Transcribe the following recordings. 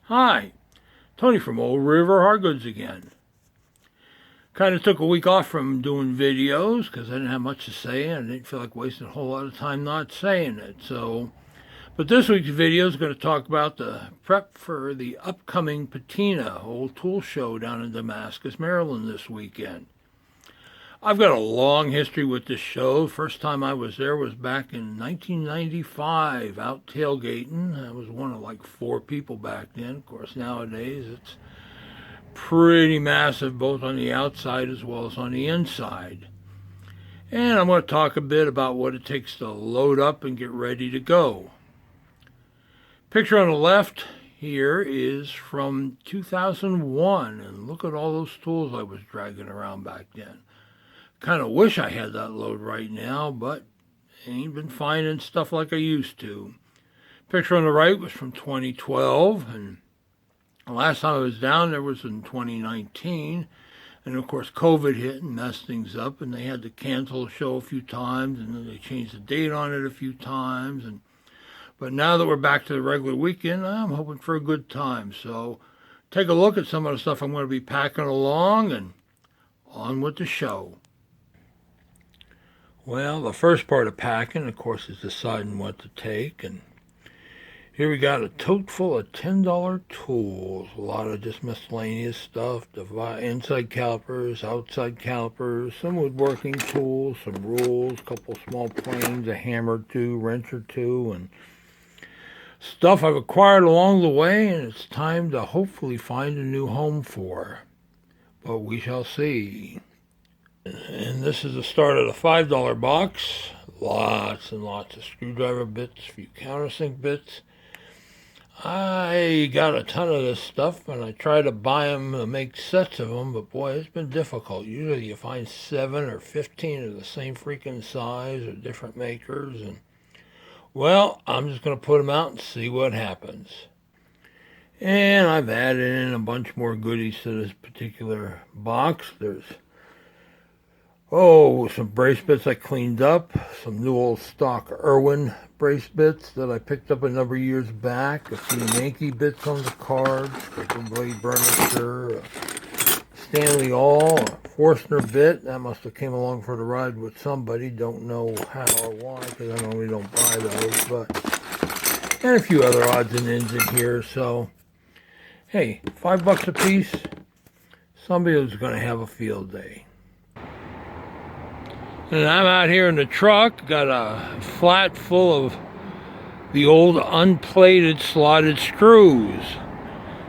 Hi, Tony from Old River Hardgoods again. Kind of took a week off from doing videos because I didn't have much to say and I didn't feel like wasting a whole lot of time not saying it. But this week's video is going to talk about the prep for the upcoming PATINA Tool Show down in Damascus, Maryland this weekend. I've got a long history with this show. First time I was there was back in 1995, out tailgating. I was one of like 4 people back then. Of course, nowadays it's pretty massive, both on the outside as well as on the inside. And I'm going to talk a bit about what it takes to load up and get ready to go. Picture on the left here is from 2001, and look at all those tools I was dragging around back then. Kind of wish I had that load right now, but I ain't been finding stuff like I used to. Picture on the right was from 2012, and the last time I was down there was in 2019. And of course, COVID hit and messed things up, and they had to cancel the show a few times, and then they changed the date on it a few times. But now that we're back to the regular weekend, I'm hoping for a good time. So take a look at some of the stuff I'm going to be packing along, and on with the show. Well, the first part of packing, of course, is deciding what to take. And here we got a tote full of $10 tools. A lot of just miscellaneous stuff. Inside calipers, outside calipers, some woodworking tools, some rules, a couple small planes, a hammer or two, wrench or two, and stuff I've acquired along the way, and it's time to hopefully find a new home for. But we shall see. And this is the start of the $5 box. Lots and lots of screwdriver bits, a few countersink bits. I got a ton of this stuff, and I try to buy them to make sets of them, but boy, it's been difficult. Usually you find 7 or 15 of the same freaking size or different makers, and well, I'm just going to put them out and see what happens. And I've added in a bunch more goodies to this particular box. There's some brace bits I cleaned up, some new old stock Irwin brace bits that I picked up a number of years back, a few Yankee bits on the cards, a blade burnisher, a Stanley All, a Forstner bit. That must have came along for the ride with somebody. Don't know how or why, because I normally don't buy those, but and a few other odds and ends in here. So, hey, $5 a piece. Somebody was going to have a field day. And I'm out here in the truck, got a flat full of the old unplated slotted screws.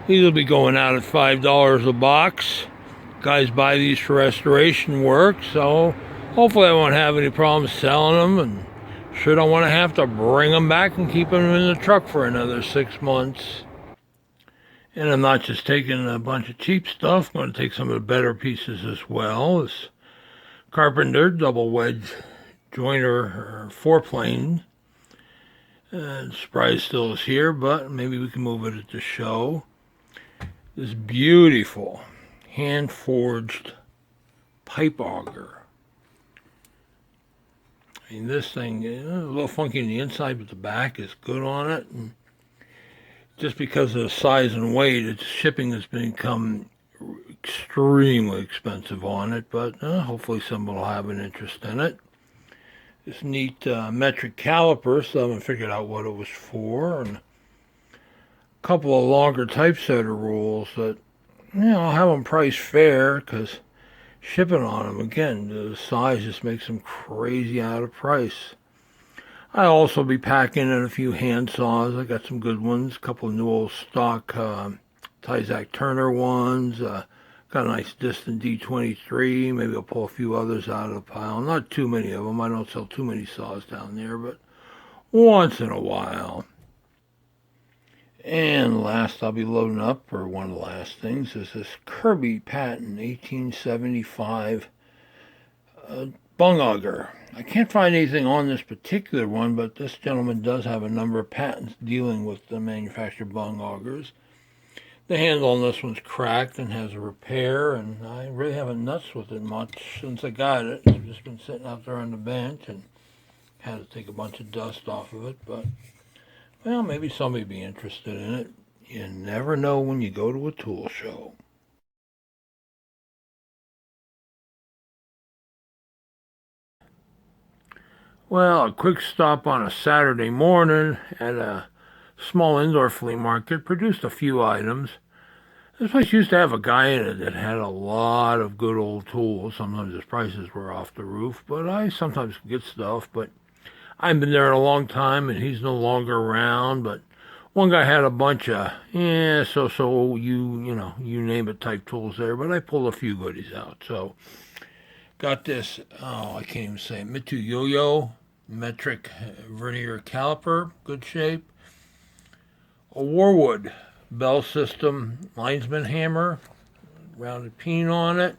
These will be going out at $5 a box. Guys buy these for restoration work, so hopefully I won't have any problems selling them, and sure don't want to have to bring them back and keep them in the truck for another 6 months. And I'm not just taking a bunch of cheap stuff, I'm going to take some of the better pieces as well. This Carpenter double wedge joiner or 4-plane. Surprise still is here, but maybe we can move it at the show. This beautiful hand-forged pipe auger. I mean, this thing is a little funky on the inside, but the back is good on it. And just because of the size and weight, its shipping has become extremely expensive on it, but hopefully someone will have an interest in it. This neat metric caliper, so I haven't figured out what it was for, and a couple of longer typesetter rules that, I'll have them priced fair, because shipping on them, again, the size just makes them crazy out of price. I'll also be packing in a few hand saws. I got some good ones, a couple of new old stock Tyzac Turner ones, got a nice distant D23, maybe I'll pull a few others out of the pile. Not too many of them, I don't sell too many saws down there, but once in a while. And last I'll be loading up, or one of the last things, is this Kirby Patent 1875 bung auger. I can't find anything on this particular one, but this gentleman does have a number of patents dealing with the manufactured bung augers. The handle on this one's cracked and has a repair, and I really haven't nuts with it much since I got it. It's just been sitting out there on the bench and had to take a bunch of dust off of it, but, well, maybe somebody would be interested in it. You never know when you go to a tool show. Well, a quick stop on a Saturday morning at a small indoor flea market produced a few items. This place used to have a guy in it that had a lot of good old tools. Sometimes his prices were off the roof, but I sometimes get stuff. But I haven't been there in a long time, and he's no longer around. But one guy had a bunch of you name it type tools there. But I pulled a few goodies out. So got this. Oh, I can't even say it. Mitu Yo-Yo metric vernier caliper, good shape. A Warwood Bell System linesman hammer, rounded peen on it.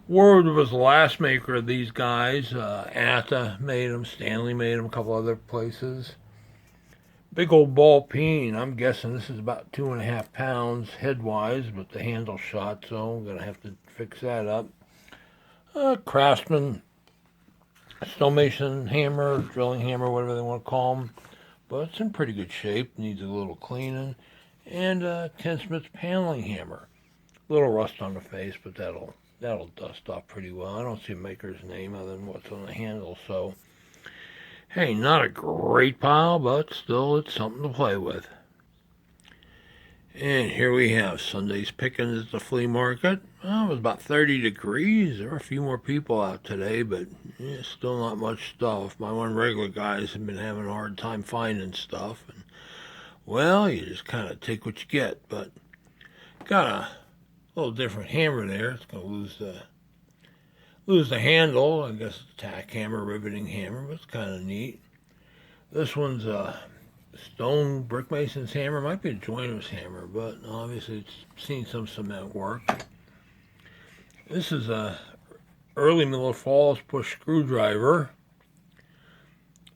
Warwood was the last maker of these guys. Atta made them, Stanley made them, a couple other places. Big old ball peen. I'm guessing this is about 2.5 pounds headwise, but the handle shot, so I'm going to have to fix that up. Craftsman stonemason hammer, drilling hammer, whatever they want to call them. But it's in pretty good shape, needs a little cleaning. And Ken Smith's paneling hammer. A little rust on the face, but that'll dust off pretty well. I don't see a maker's name other than what's on the handle, so hey, not a great pile, but still it's something to play with. And here we have Sunday's pickings at the flea market. Well, it was about 30 degrees. There were a few more people out today, but still not much stuff. My one regular guys have been having a hard time finding stuff. And, well, you just kind of take what you get. But got a little different hammer there. It's going to lose the handle. I guess it's a tack hammer, riveting hammer, but it's kind of neat. This one's stone brick mason's hammer. Might be a joiner's hammer, but obviously it's seen some cement work. This is a early Miller Falls push screwdriver.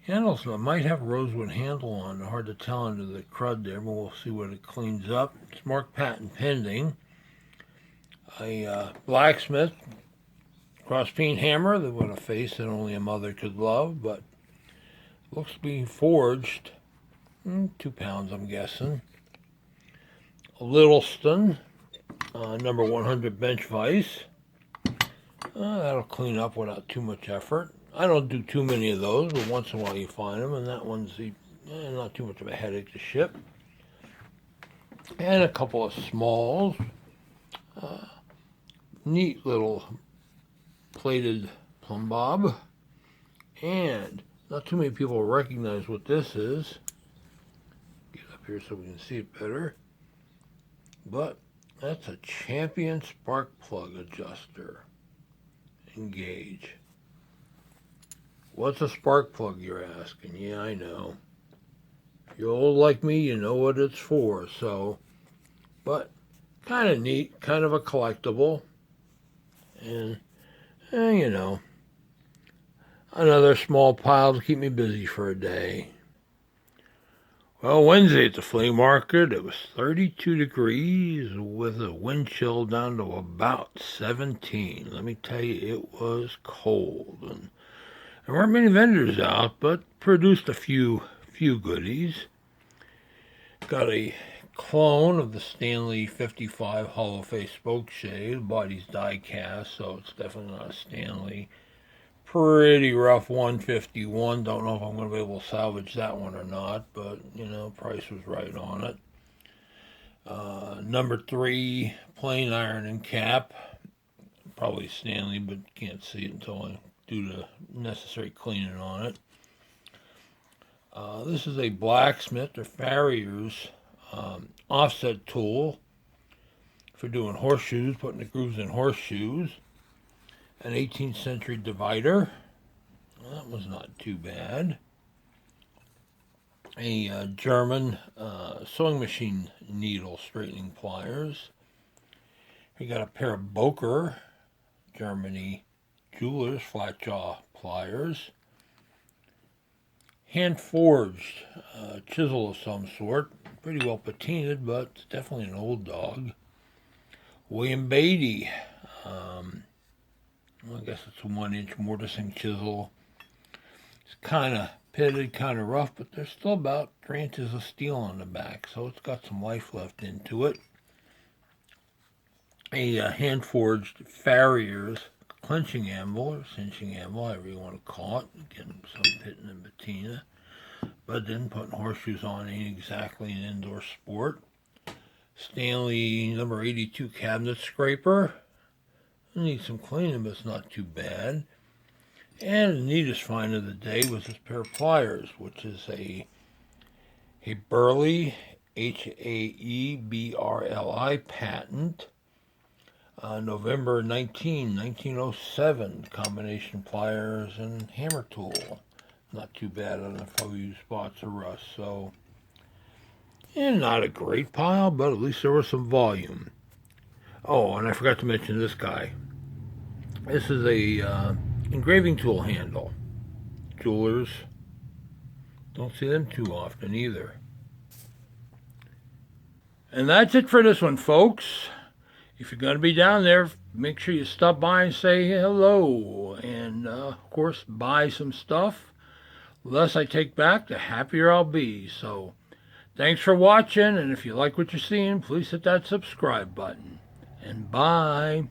Handles might have a rosewood handle on. Hard to tell under the crud there, but we'll see what it cleans up. It's marked patent pending. A blacksmith cross peen hammer that with a face that only a mother could love, but looks to be forged. 2 pounds, I'm guessing. A Littleton, number 100 bench vise. That'll clean up without too much effort. I don't do too many of those, but once in a while you find them, and that one's not too much of a headache to ship. And a couple of smalls. Neat little plated plumb bob. And not too many people recognize what this is. Get up here so we can see it better. But that's a Champion spark plug adjuster. Engage. What's a spark plug, you're asking? Yeah, I know. If you're old like me, you know what it's for. So, but kind of neat, kind of a collectible. And, another small pile to keep me busy for a day. Well, Wednesday at the flea market, it was 32 degrees with a wind chill down to about 17. Let me tell you, it was cold. And there weren't many vendors out, but produced a few goodies. Got a clone of the Stanley 55 hollow face spoke shade. The body's die cast, so it's definitely not a Stanley. Pretty rough 151. Don't know if I'm going to be able to salvage that one or not, but price was right on it. Number 3 plain iron and cap. Probably Stanley, but can't see it until I do the necessary cleaning on it. This is a blacksmith or farrier's offset tool for doing horseshoes, putting the grooves in horseshoes. An 18th century divider. Well, that was not too bad. A German sewing machine needle straightening pliers. We got a pair of Boker, Germany jewelers flat jaw pliers. Hand forged chisel of some sort. Pretty well patinaed, but it's definitely an old dog. William Beatty. I guess it's a 1-inch mortising chisel. It's kind of pitted, kind of rough, but there's still about 3 inches of steel on the back, so it's got some life left into it. A hand-forged farrier's clenching anvil, or cinching anvil, however you want to call it. Getting some pitting and patina. But then putting horseshoes on ain't exactly an indoor sport. Stanley number 82 cabinet scraper. It needs some cleaning, but it's not too bad. And the neatest find of the day was this pair of pliers, which is a Burley, Haebrli patent. November 1907, combination pliers and hammer tool. Not too bad on a few spots of rust, so. And not a great pile, but at least there was some volume. Oh, and I forgot to mention this guy. This is a engraving tool handle. Jewelers don't see them too often either. And that's it for this one, folks. If you're going to be down there, make sure you stop by and say hello. And, of course, buy some stuff. The less I take back, the happier I'll be. So, thanks for watching. And if you like what you're seeing, please hit that subscribe button. And bye.